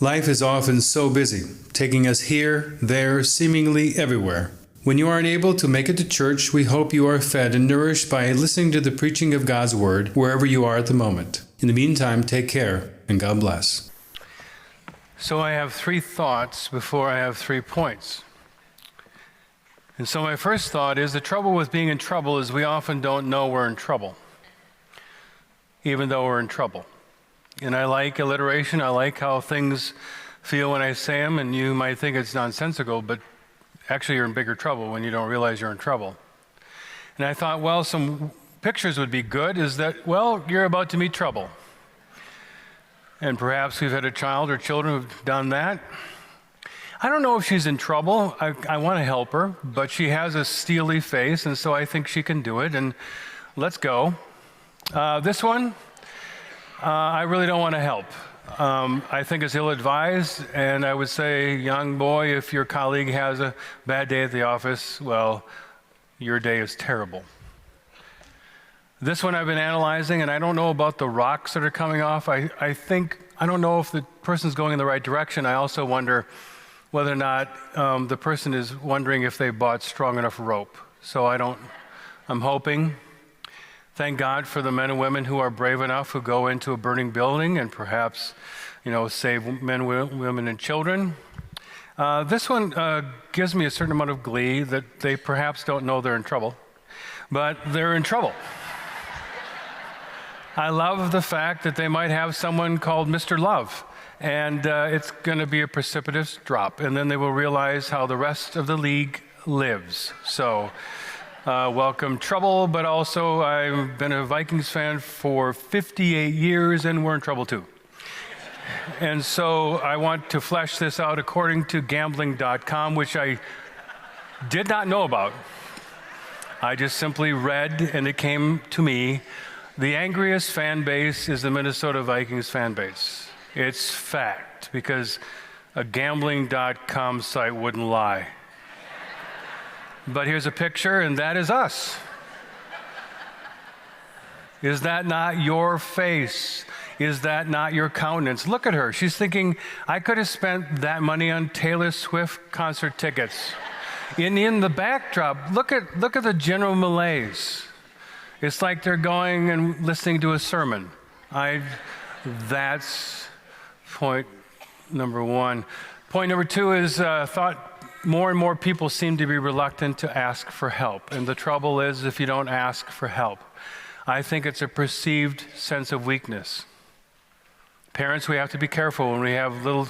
Life is often so busy, taking us here, there, seemingly everywhere. When you aren't able to make it to church, we hope you are fed and nourished by listening to the preaching of God's Word wherever you are at the moment. In the meantime, take care, and God bless. So I have 3 thoughts before I have 3 points. And so my first thought is the trouble with being in trouble is we often don't know we're in trouble, even though we're in trouble. And I like alliteration. I like how things feel when I say them, and you might think it's nonsensical, but actually you're in bigger trouble when you don't realize you're in trouble. And I thought, well, some pictures would be good, is that, well, you're about to meet trouble. And perhaps we've had a child or children who've done that. I don't know if she's in trouble. I want to help her, but she has a steely face, and so I think she can do it, and let's go. This one, I really don't want to help. I think it's ill-advised, and I would say, young boy, if your colleague has a bad day at the office, well, your day is terrible. This one I've been analyzing, and I don't know about the rocks that are coming off. I don't know if the person's going in the right direction. I also wonder whether or not the person is wondering if they bought strong enough rope. So I'm hoping. Thank God for the men and women who are brave enough who go into a burning building and perhaps, save men, women, and children. This one gives me a certain amount of glee that they perhaps don't know they're in trouble, but they're in trouble. I love the fact that they might have someone called Mr. Love, and it's going to be a precipitous drop, and then they will realize how the rest of the league lives. So, welcome trouble, but also I've been a Vikings fan for 58 years, and we're in trouble too. And so I want to flesh this out according to gambling.com, which I did not know about. I just simply read, and it came to me. The angriest fan base is the Minnesota Vikings fan base. It's fact, because a gambling.com site wouldn't lie. But here's a picture, and that is us. Is that not your face? Is that not your countenance? Look at her. She's thinking, I could have spent that money on Taylor Swift concert tickets. In the backdrop, look at the general malaise. It's like they're going and listening to a sermon. That's point number 1. Point number 2 is thought more and more people seem to be reluctant to ask for help. And the trouble is if you don't ask for help. I think it's a perceived sense of weakness. Parents, we have to be careful when we have little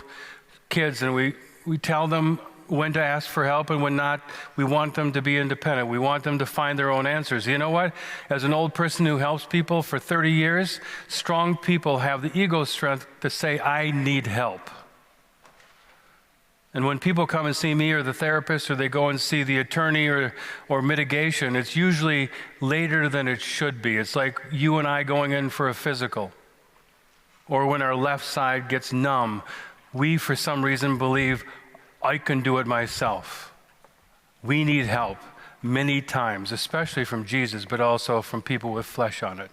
kids and we tell them when to ask for help and when not. We want them to be independent. We want them to find their own answers. You know what? As an old person who helps people for 30 years, strong people have the ego strength to say, I need help. And when people come and see me or the therapist, or they go and see the attorney or mitigation, it's usually later than it should be. It's like you and I going in for a physical. Or when our left side gets numb, we, for some reason, believe, I can do it myself. We need help many times, especially from Jesus, but also from people with flesh on it.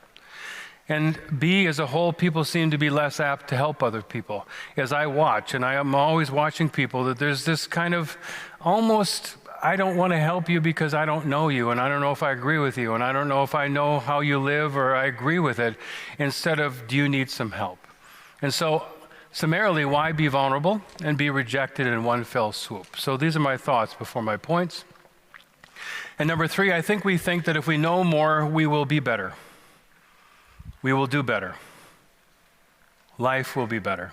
And B, as a whole, people seem to be less apt to help other people. As I watch, and I am always watching people, that there's this kind of almost, I don't want to help you because I don't know you, and I don't know if I agree with you, and I don't know if I know how you live or I agree with it, instead of, do you need some help? And so, summarily, why be vulnerable and be rejected in one fell swoop? So these are my thoughts before my points. And number 3, I think we think that if we know more, we will be better. We will do better. Life will be better.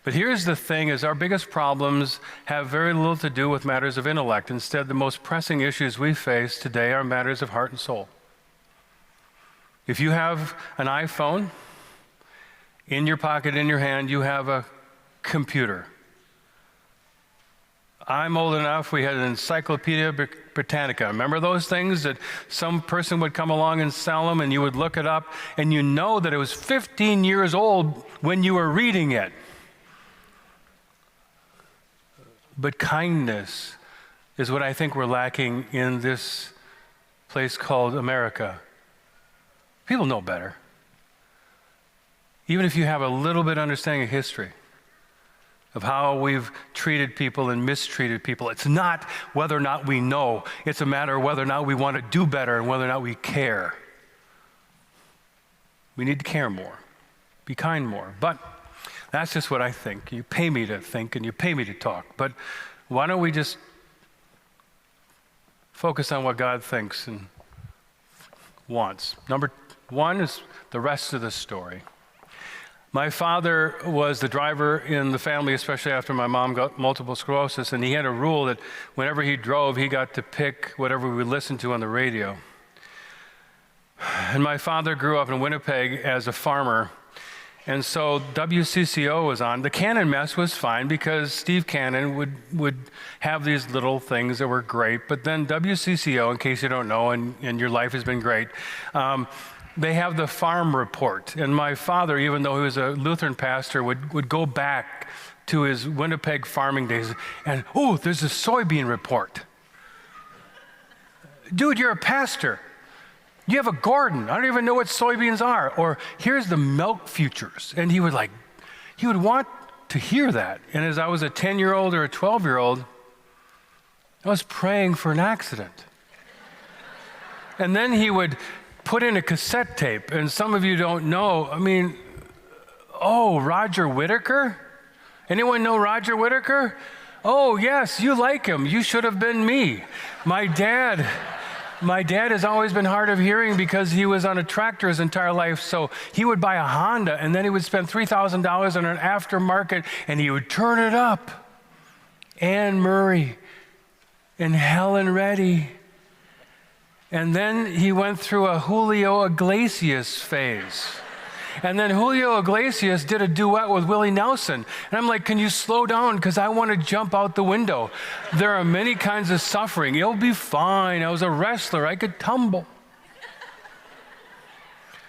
But here's the thing, is our biggest problems have very little to do with matters of intellect. Instead, the most pressing issues we face today are matters of heart and soul. If you have an iPhone, in your pocket, in your hand, you have a computer. I'm old enough, we had an Encyclopedia Britannica. Remember those things that some person would come along and sell them, and you would look it up, and you know that it was 15 years old when you were reading it. But kindness is what I think we're lacking in this place called America. People know better. Even if you have a little bit of understanding of history. of how we've treated people and mistreated people. It's not whether or not we know. It's a matter of whether or not we want to do better and whether or not we care. We need to care more, be kind more. But that's just what I think. You pay me to think and you pay me to talk. But why don't we just focus on what God thinks and wants? Number one is the rest of the story. My father was the driver in the family, especially after my mom got multiple sclerosis, and he had a rule that whenever he drove, he got to pick whatever we listened to on the radio. And my father grew up in Winnipeg as a farmer, and so WCCO was on. The Cannon mess was fine because Steve Cannon would have these little things that were great, but then WCCO, in case you don't know, and your life has been great, they have the farm report. And my father, even though he was a Lutheran pastor, would go back to his Winnipeg farming days and, oh, there's a soybean report. Dude, you're a pastor. You have a garden. I don't even know what soybeans are. Or here's the milk futures. And he would want to hear that. And as I was a 10-year-old or a 12-year-old, I was praying for an accident. And then he would put in a cassette tape, and some of you don't know, Roger Whittaker? Anyone know Roger Whittaker? Oh, yes, you like him. You should have been me. My dad has always been hard of hearing because he was on a tractor his entire life, so he would buy a Honda, and then he would spend $3,000 on an aftermarket, and he would turn it up. Anne Murray and Helen Reddy. And then he went through a Julio Iglesias phase. And then Julio Iglesias did a duet with Willie Nelson. And I'm like, can you slow down? Because I want to jump out the window. There are many kinds of suffering. It'll be fine. I was a wrestler. I could tumble.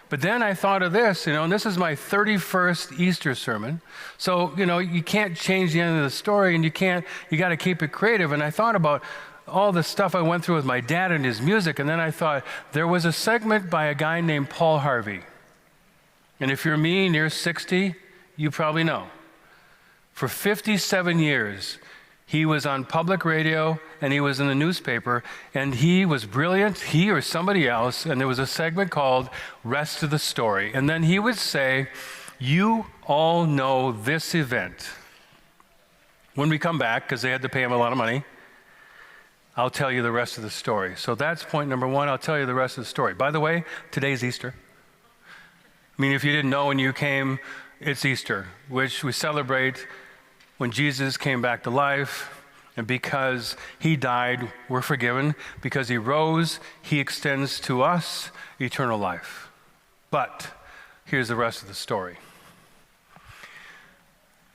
But then I thought of this, and this is my 31st Easter sermon. So, you can't change the end of the story, and you got to keep it creative. And I thought about all the stuff I went through with my dad and his music, and then I thought, there was a segment by a guy named Paul Harvey. And if you're me, near 60, you probably know. For 57 years, he was on public radio and he was in the newspaper, and he was brilliant, he or somebody else, and there was a segment called Rest of the Story. And then he would say, you all know this event. When we come back, because they had to pay him a lot of money, I'll tell you the rest of the story. So that's point number one. I'll tell you the rest of the story. By the way, today's Easter. If you didn't know when you came, it's Easter, which we celebrate when Jesus came back to life. And because he died, we're forgiven. Because he rose, he extends to us eternal life. But here's the rest of the story.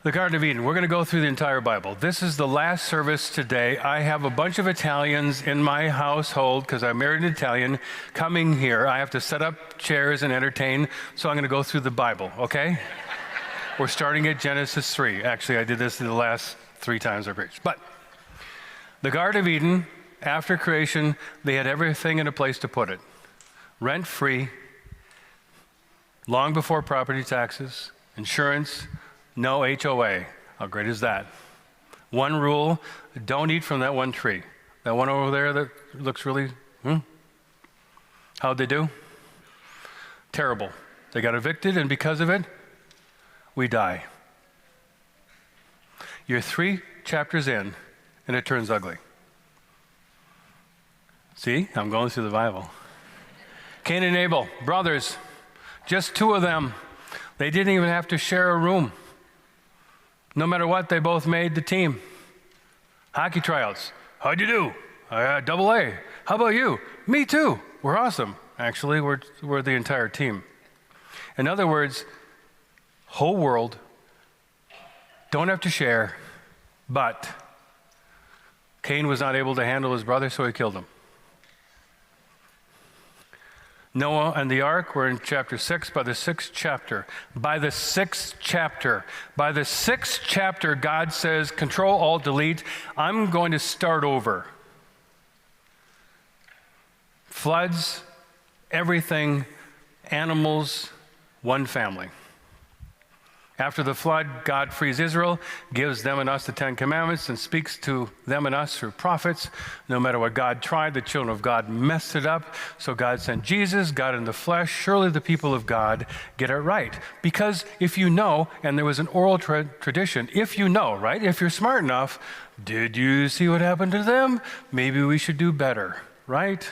The Garden of Eden. We're going to go through the entire Bible. This is the last service today. I have a bunch of Italians in my household because I married an Italian coming here. I have to set up chairs and entertain, so I'm going to go through the Bible, okay? We're starting at Genesis 3. Actually, I did this the last 3 times I preached. But the Garden of Eden, after creation, they had everything in a place to put it. Rent-free, long before property taxes, insurance, no HOA. How great is that? One rule, don't eat from that one tree. That one over there that looks really, how'd they do? Terrible. They got evicted, and because of it, we die. You're 3 chapters in, and it turns ugly. See, I'm going through the Bible. Cain and Abel, brothers, just 2 of them. They didn't even have to share a room. No matter what, they both made the team. Hockey tryouts. How'd you do? Double A. How about you? Me too. We're awesome. Actually, we're the entire team. In other words, whole world, don't have to share, but Cain was not able to handle his brother, so he killed him. Noah and the ark were in chapter 6. By the 6th chapter, God says, Control, Alt, Delete. I'm going to start over. Floods, everything, animals, one family. After the flood, God frees Israel, gives them and us the Ten Commandments, and speaks to them and us through prophets. No matter what God tried, the children of God messed it up. So God sent Jesus, God in the flesh. Surely the people of God get it right. Because if you know, and there was an oral tradition, if you know, right? If you're smart enough, did you see what happened to them? Maybe we should do better, right?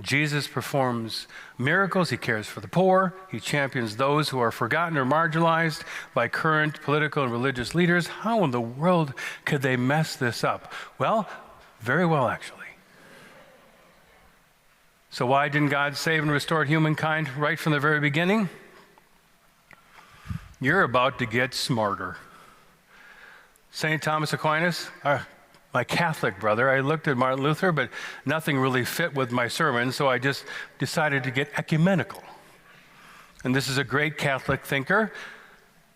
Jesus performs miracles. He cares for the poor. He champions those who are forgotten or marginalized by current political and religious leaders. How in the world could they mess this up? Well, very well, actually. So why didn't God save and restore humankind right from the very beginning? You're about to get smarter. St. Thomas Aquinas, my Catholic brother, I looked at Martin Luther, but nothing really fit with my sermon, so I just decided to get ecumenical. And this is a great Catholic thinker.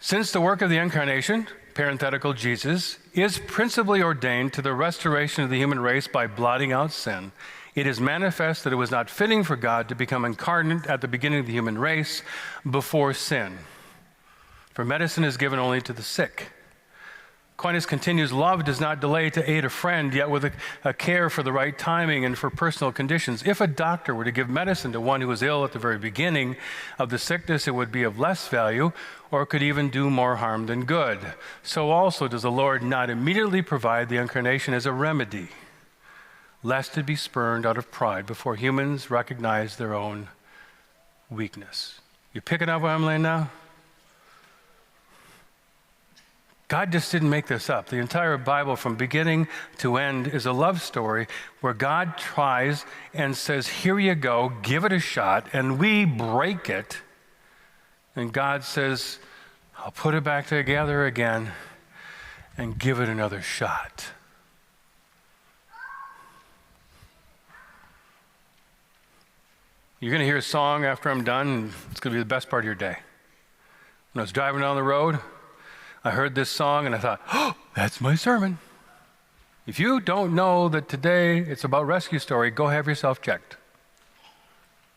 Since the work of the Incarnation, parenthetical Jesus, is principally ordained to the restoration of the human race by blotting out sin, it is manifest that it was not fitting for God to become incarnate at the beginning of the human race before sin. For medicine is given only to the sick. Aquinas continues, love does not delay to aid a friend, yet with a care for the right timing and for personal conditions. If a doctor were to give medicine to one who was ill at the very beginning of the sickness, it would be of less value, or could even do more harm than good. So also does the Lord not immediately provide the Incarnation as a remedy, lest it be spurned out of pride before humans recognize their own weakness. You picking up what I'm laying now? God just didn't make this up. The entire Bible from beginning to end is a love story where God tries and says, here you go, give it a shot, and we break it. And God says, I'll put it back together again and give it another shot. You're going to hear a song after I'm done, and it's going to be the best part of your day. When I was driving down the road, I heard this song and I thought, oh, that's my sermon. If you don't know that today it's about rescue story, go have yourself checked.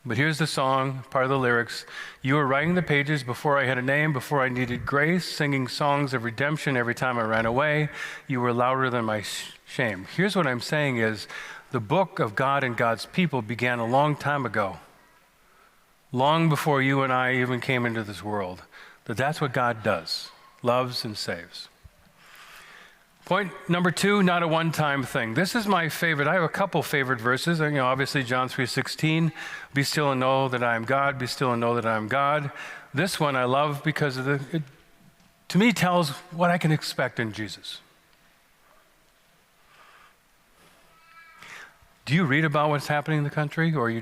But here's the song, part of the lyrics. You were writing the pages before I had a name, before I needed grace, singing songs of redemption every time I ran away. You were louder than my shame. Here's what I'm saying is, the book of God and God's people began a long time ago, long before you and I even came into this world. That's what God does. Loves and saves. Point number 2, not a one-time thing. This is my favorite. I have a couple favorite verses. Obviously John 3:16, be still and know that I am God, be still and know that I am God. This one I love because it to me tells what I can expect in Jesus. Do you read about what's happening in the country, or you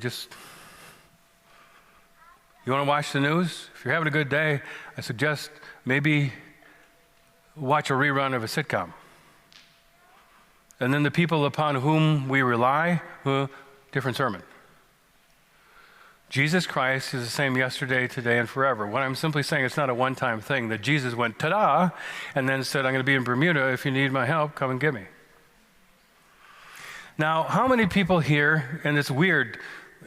want to watch the news? If you're having a good day, I suggest maybe watch a rerun of a sitcom. And then the people upon whom we rely, different sermon. Jesus Christ is the same yesterday, today, and forever. What I'm simply saying, it's not a one-time thing, that Jesus went, ta-da, and then said, I'm going to be in Bermuda. If you need my help, come and get me. Now, how many people here, and it's weird,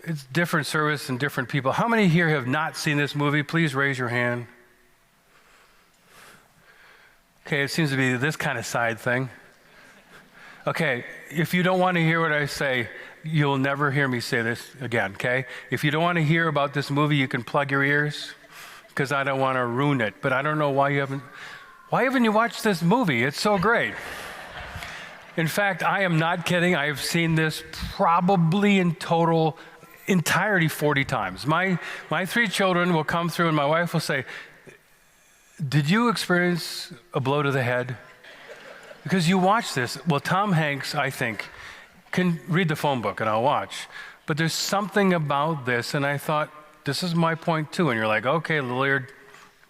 it's different service and different people. How many here have not seen this movie? Please raise your hand. Okay, it seems to be this kind of side thing. Okay, if you don't want to hear what I say, you'll never hear me say this again, okay? If you don't want to hear about this movie, you can plug your ears, because I don't want to ruin it. But I don't know why haven't you watched this movie? It's so great. In fact, I am not kidding. I have seen this probably in total entirety 40 times. My 3 children will come through and my wife will say, did you experience a blow to the head? Because you watch this. Well, Tom Hanks, I think, can read the phone book and I'll watch. But there's something about this, and I thought, this is my point too. And you're like, okay, Lillard,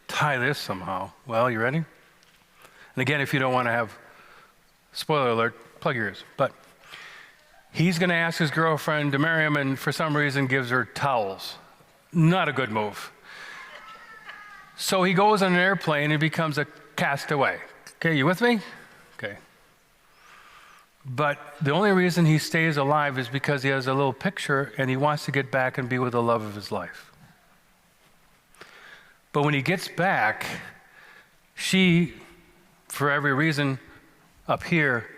tie this somehow. Well, you ready? And again, if you don't want to have, spoiler alert, plug your ears. But he's going to ask his girlfriend to marry him, and for some reason gives her towels. Not a good move. So he goes on an airplane and becomes a castaway. Okay, you with me? Okay. But the only reason he stays alive is because he has a little picture and he wants to get back and be with the love of his life. But when he gets back, she, for every reason up here,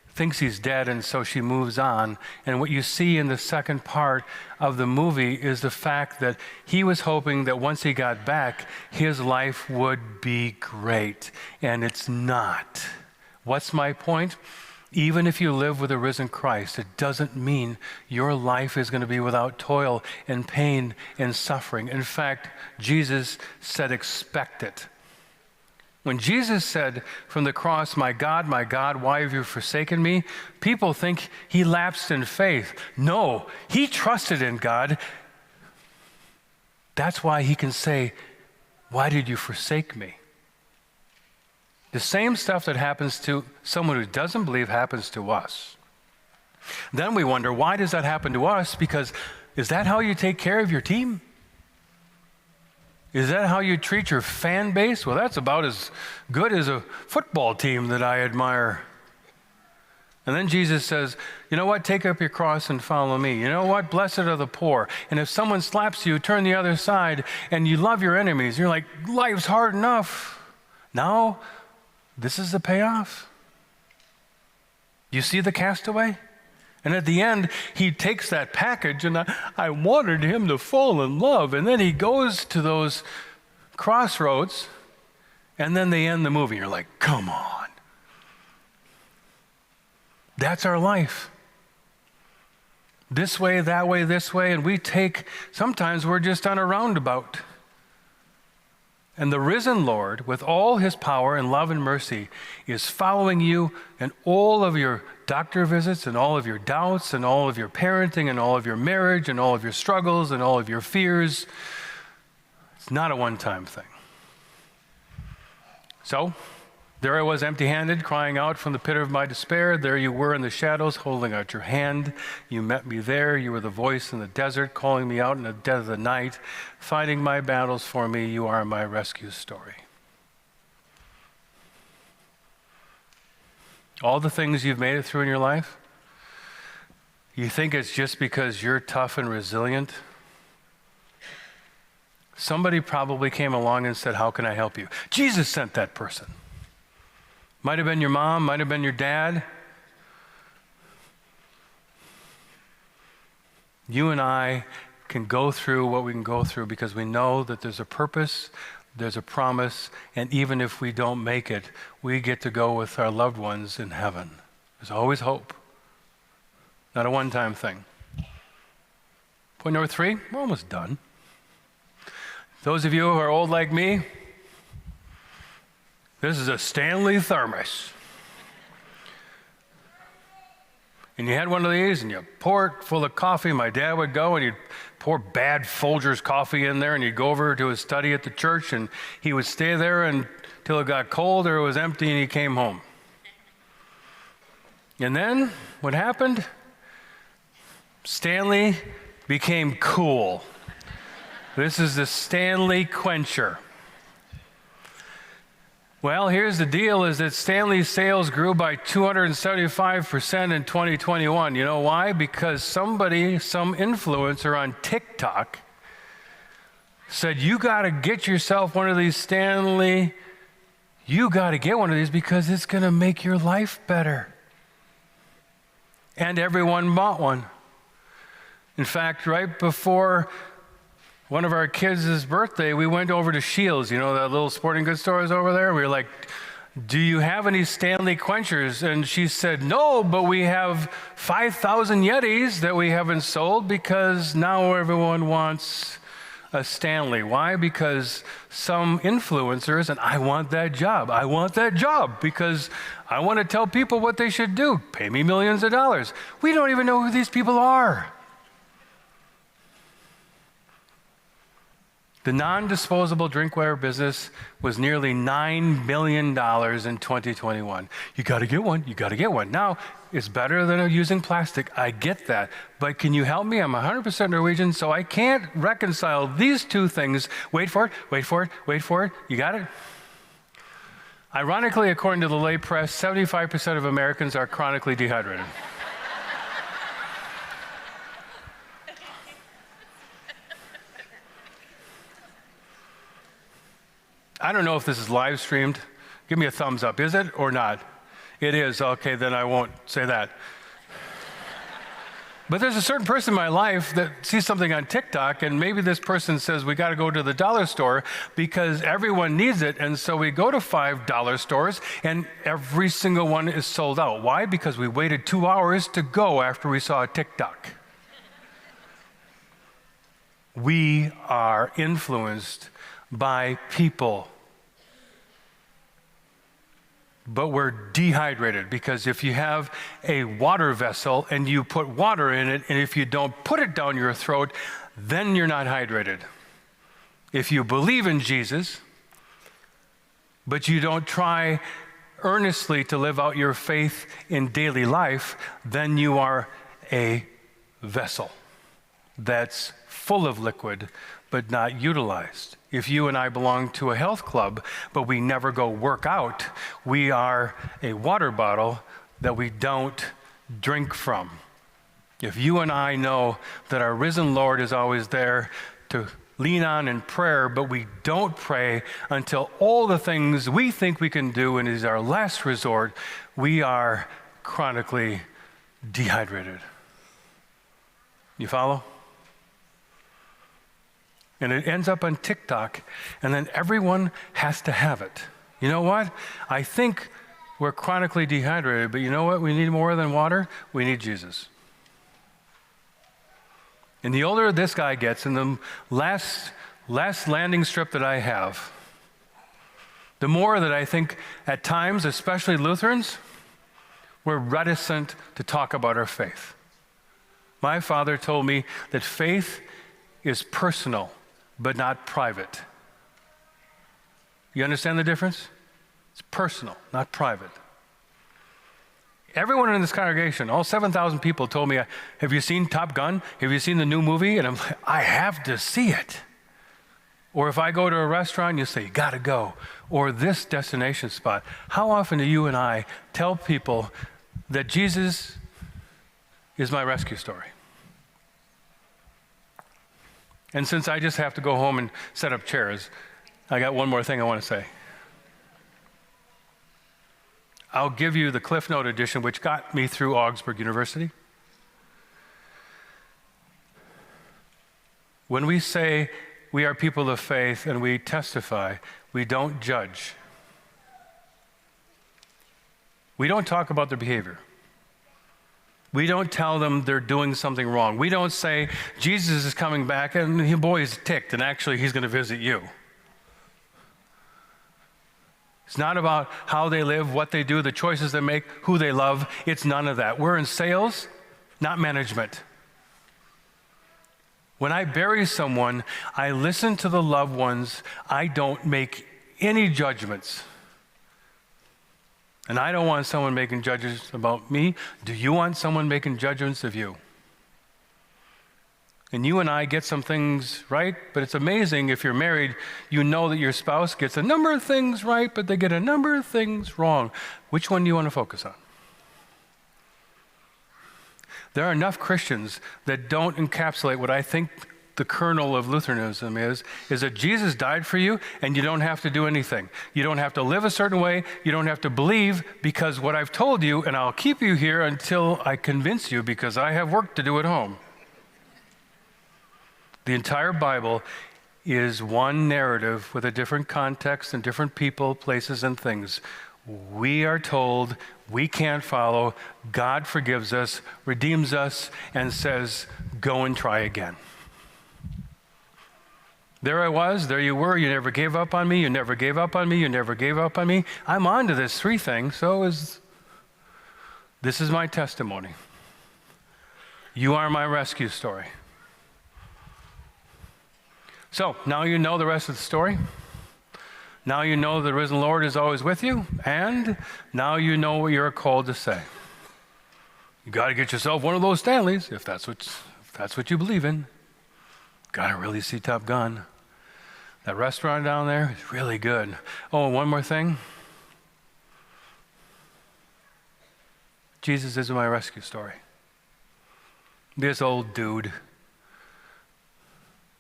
thinks he's dead, and so she moves on. And what you see in the second part of the movie is the fact that he was hoping that once he got back, his life would be great. And it's not. What's my point? Even if you live with a risen Christ, it doesn't mean your life is going to be without toil and pain and suffering. In fact, Jesus said, expect it. When Jesus said from the cross, my God, why have you forsaken me?" People think he lapsed in faith. No, he trusted in God. That's why he can say, "Why did you forsake me?" The same stuff that happens to someone who doesn't believe happens to us. Then we wonder, why does that happen to us? Because is that how you take care of your team? Is that how you treat your fan base? Well, that's about as good as a football team that I admire. And then Jesus says, you know what? Take up your cross and follow me. You know what? Blessed are the poor. And if someone slaps you, turn the other side, and you love your enemies. You're like, life's hard enough. Now, this is the payoff. You see the castaway? And at the end, he takes that package, and I wanted him to fall in love. And then he goes to those crossroads, and then they end the movie. You're like, come on. That's our life. This way, that way, this way, and sometimes we're just on a roundabout. And the risen Lord, with all his power and love and mercy, is following you in all of your doctor visits and all of your doubts and all of your parenting and all of your marriage and all of your struggles and all of your fears. It's not a one-time thing. So, there I was empty-handed, crying out from the pit of my despair. There you were in the shadows, holding out your hand. You met me there. You were the voice in the desert, calling me out in the dead of the night, fighting my battles for me. You are my rescue story. All the things you've made it through in your life, you think it's just because you're tough and resilient? Somebody probably came along and said, how can I help you? Jesus sent that person. Might have been your mom, might have been your dad. You and I can go through what we can go through because we know that there's a purpose, there's a promise, and even if we don't make it, we get to go with our loved ones in heaven. There's always hope. Not a one-time thing. Point number 3, we're almost done. Those of you who are old like me, this is a Stanley thermos. And you had one of these and you pour it full of coffee. My dad would go and he'd pour bad Folgers coffee in there and he'd go over to his study at the church and he would stay there until it got cold or it was empty and he came home. And then what happened? Stanley became cool. This is the Stanley Quencher. Well, here's the deal, is that Stanley's sales grew by 275% in 2021. You know why? Because some influencer on TikTok said, you got to get yourself one of these, Stanley. You got to get one of these because it's going to make your life better. And everyone bought one. In fact, right before one of our kids' birthday, we went over to Shields, you know, that little sporting goods store is over there. We were like, do you have any Stanley Quenchers? And she said, no, but we have 5,000 Yetis that we haven't sold because now everyone wants a Stanley. Why? Because some influencers, and I want that job because I want to tell people what they should do. Pay me millions of dollars. We don't even know who these people are. The non-disposable drinkware business was nearly $9 billion in 2021. You got to get one. You got to get one. Now, it's better than using plastic. I get that. But can you help me? I'm 100% Norwegian, so I can't reconcile these two things. Wait for it. You got it? Ironically, according to the lay press, 75% of Americans are chronically dehydrated. I don't know if this is live streamed. Give me a thumbs up. Is it or not? It is. Okay, then I won't say that. But there's a certain person in my life that sees something on TikTok, and maybe this person says, we got to go to the dollar store because everyone needs it. And so we go to $5 stores, and every single one is sold out. Why? Because we waited 2 hours to go after we saw a TikTok. We are influenced by people. But we're dehydrated because if you have a water vessel and you put water in it, and if you don't put it down your throat, then you're not hydrated. If you believe in Jesus, but you don't try earnestly to live out your faith in daily life, then you are a vessel that's full of liquid but not utilized. If you and I belong to a health club, but we never go work out, we are a water bottle that we don't drink from. If you and I know that our risen Lord is always there to lean on in prayer, but we don't pray until all the things we think we can do and is our last resort, we are chronically dehydrated. You follow? And it ends up on TikTok, and then everyone has to have it. You know what? I think we're chronically dehydrated, but you know what we need more than water? We need Jesus. And the older this guy gets, and the last landing strip that I have, the more that I think at times, especially Lutherans, we're reticent to talk about our faith. My father told me that faith is personal, but not private. You understand the difference? It's personal, not private. Everyone in this congregation, all 7,000 people told me, have you seen Top Gun? Have you seen the new movie? And I'm like, I have to see it. Or if I go to a restaurant, you say, you gotta go. Or this destination spot. How often do you and I tell people that Jesus is my rescue story? And since I just have to go home and set up chairs, I got one more thing I want to say. I'll give you the Cliff Note edition, which got me through Augsburg University. When we say we are people of faith and we testify, we don't judge. We don't talk about their behavior. We don't tell them they're doing something wrong. We don't say, Jesus is coming back and boy, he's ticked, and actually he's going to visit you. It's not about how they live, what they do, the choices they make, who they love. It's none of that. We're in sales, not management. When I bury someone, I listen to the loved ones. I don't make any judgments. And I don't want someone making judgments about me. Do you want someone making judgments of you? And you and I get some things right, but it's amazing if you're married, you know that your spouse gets a number of things right, but they get a number of things wrong. Which one do you want to focus on? There are enough Christians that don't encapsulate what I think the kernel of Lutheranism is that Jesus died for you and you don't have to do anything. You don't have to live a certain way. You don't have to believe, because what I've told you, and I'll keep you here until I convince you, because I have work to do at home. The entire Bible is one narrative with a different context and different people, places, and things. We are told we can't follow. God forgives us, redeems us, and says, go and try again. There I was, there you were, you never gave up on me, you never gave up on me, you never gave up on me. I'm on to this 3 thing, this is my testimony. You are my rescue story. So, now you know the rest of the story. Now you know the risen Lord is always with you, and now you know what you're called to say. You got to get yourself one of those Stanleys, if that's what you believe in. Got to really see Top Gun. That restaurant down there is really good. Oh, and one more thing. Jesus is my rescue story. This old dude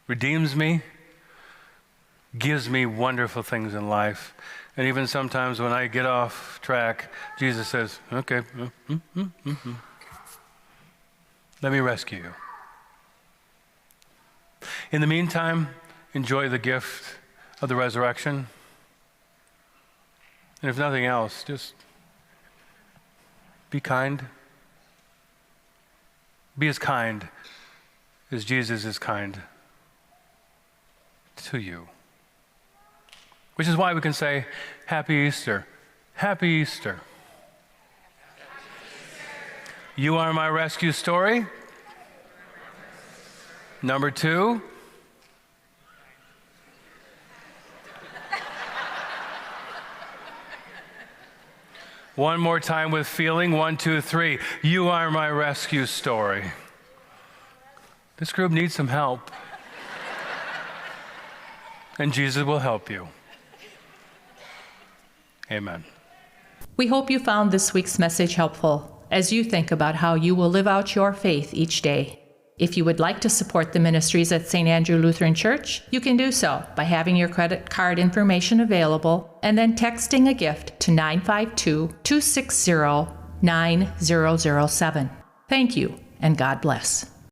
redeems me, gives me wonderful things in life. And even sometimes when I get off track, Jesus says, okay, let me rescue you. In the meantime, enjoy the gift of the resurrection. And if nothing else, just be kind. Be as kind as Jesus is kind to you. Which is why we can say, Happy Easter. Happy Easter. You are my rescue story. Number 2. One more time with feeling. 1, 2, 3. You are my rescue story. This group needs some help. And Jesus will help you. Amen. We hope you found this week's message helpful as you think about how you will live out your faith each day. If you would like to support the ministries at St. Andrew Lutheran Church, you can do so by having your credit card information available and then texting a gift to 952-260-9007. Thank you, and God bless.